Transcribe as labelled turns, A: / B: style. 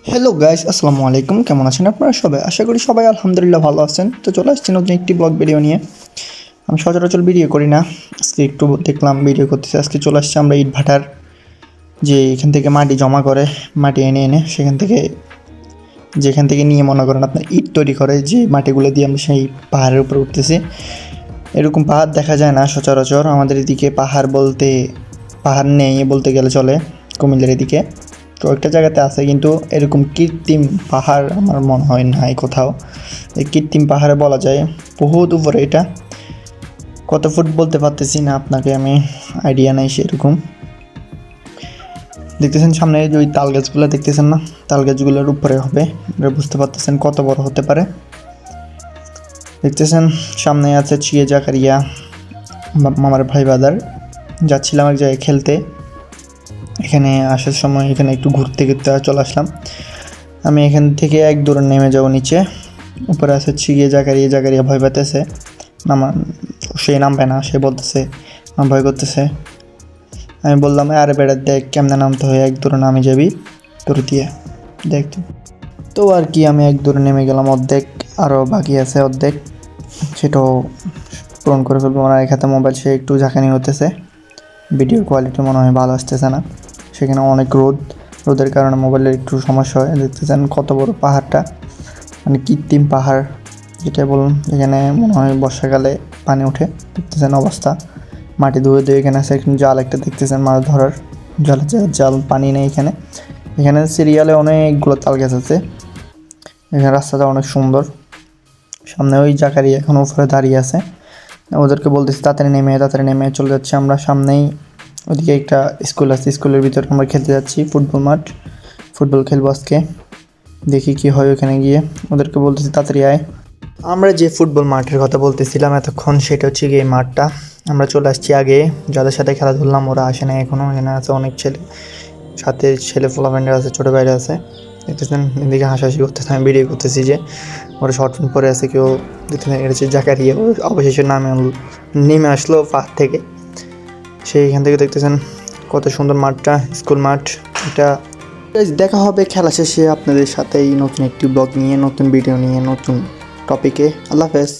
A: Hello guys, আসসালামু আলাইকুম। কেমন আছেন আপনারা সবাই? আশা করি সবাই আলহামদুলিল্লাহ ভালো আছেন। তো চলে আসছি নতুন একটি ব্লগ ভিডিও নিয়ে। আমি সচরাচর ভিডিও করি না, আজকে একটু দেখলাম ভিডিও করতেছি। আজকে চলে আসছি আমরা ইট ভাটার, যে এখান থেকে মাটি জমা করে, মাটি এনে এনে যেখান থেকে নিয়ে মনে করেন আপনার ইট তৈরি করে, যে মাটিগুলো দিয়ে আমরা সেই পাহাড়ের উপরে উঠতেছি। এরকম পাহাড় দেখা যায় না সচরাচর আমাদের এদিকে। পাহাড় নেই বলতে গেলে চলে, কুমিল্লার এদিকে কয়েকটা জায়গাতে আছে, কিন্তু এরকম কৃত্রিম পাহাড় আমার মনে হয় নাই কোথাও। এই কৃত্রিম পাহাড়ে বলা যায় বহুত উপরে, এটা কত ফুট বলতে পারতেছি না আপনাকে, আমি আইডিয়া নাই সেরকম। দেখতেছেন সামনে যে ওই তাল গাছগুলো দেখতেছেন না, তাল গাছগুলোর উপরে হবে, বুঝতে পারতেছেন কত বড় হতে পারে। দেখতেছেন সামনে আছে চিয়ে জাকারিয়া, মামার ভাই বাদার। যাচ্ছিলাম এক জায়গায় খেলতে, এখানে আসার সময় এখানে একটু ঘুরতে ঘুরতে চলে আসলাম। আমি এখান থেকে এক দৌড়ে নেমে যাবো নিচে। উপরে আছে গিয়ে জাকারিয়া ভয় পাইতেছে, সে নামবে না, সে বলতেছে আমার ভয় করতেছে। আমি বললাম আরে বেড়া দেখ কেমনে নামতে হয়, এক দৌড়ে নামে যাবি তোর দিয়ে দেখ। তো আর কি, আমি এক দৌড়ে নেমে গেলাম, অর্ধেক আরও বাকি আছে, অর্ধেক সেটাও পূরণ করে ফেলবো। আমার এক হাতে মোবাইল, সে একটু ঝাঁকানি হতেছে, ভিডিওর কোয়ালিটি মনে হয় ভালো আসতেছে না। সেখানে অনেক রোদের কারণে মোবাইলের একটু সমস্যা হয়। দেখতেছেন কত বড় পাহাড়টা, মানে কৃত্রিম পাহাড় যেটা বলুন। এখানে মনে হয় বর্ষাকালে পানি ওঠে। দেখতেছেন অবস্থা, মাটি ধুয়ে এখানে আছে জাল একটা, দেখতেছেন মাছ ধরার জাল। পানি নেই এখানে। এখানে সিরিয়ালে অনেকগুলো তাল গাছ আছে। এখানে রাস্তাটা অনেক সুন্দর। সামনে ওই জাকারিয়া এখন উপরে দাঁড়িয়ে আছে, ওদেরকে বলতেছি তাড়াতাড়ি নেমে চলে যাচ্ছে আমরা। সামনেই ওদিকে একটা স্কুল আছে, স্কুলের ভিতরে আমরা খেলতে যাচ্ছি, ফুটবল খেলবো আজকে। দেখি কি হয় ওখানে গিয়ে, ওদেরকে বলতেছি তাড়াতাড়ি আয়। আমরা যে ফুটবল মাঠের কথা বলতেছিলাম এতক্ষণ, সেটা হচ্ছে গিয়ে মাঠটা। আমরা চলে আসছি আগে, যাদের সাথে খেলা ধরলাম ওরা আসে না এখনও। এখানে আছে অনেক ছেলে পোলাপান্ডের আছে, ছোটো বাইরে আছে। দেখতেছেন এদিকে হাসাহাসি করতেছে, আমি ভিডিও করতেছি যে ওরা শর্ট ফিল্ম পরে আছে কেউ। দেখতেছেন এটা হচ্ছে জাকারিয়া, অবশেষে নেমে আসলো পাহাড় থেকে। সেইখান থেকে দেখতেছেন কত সুন্দর মাঠটা, স্কুল মাঠ এটা। দেখা হবে খেলা শেষে আপনাদের সাথে এই নতুন একটি ব্লগ নিয়ে, নতুন ভিডিও নিয়ে, নতুন টপিকে। আল্লাহ হাফেজ।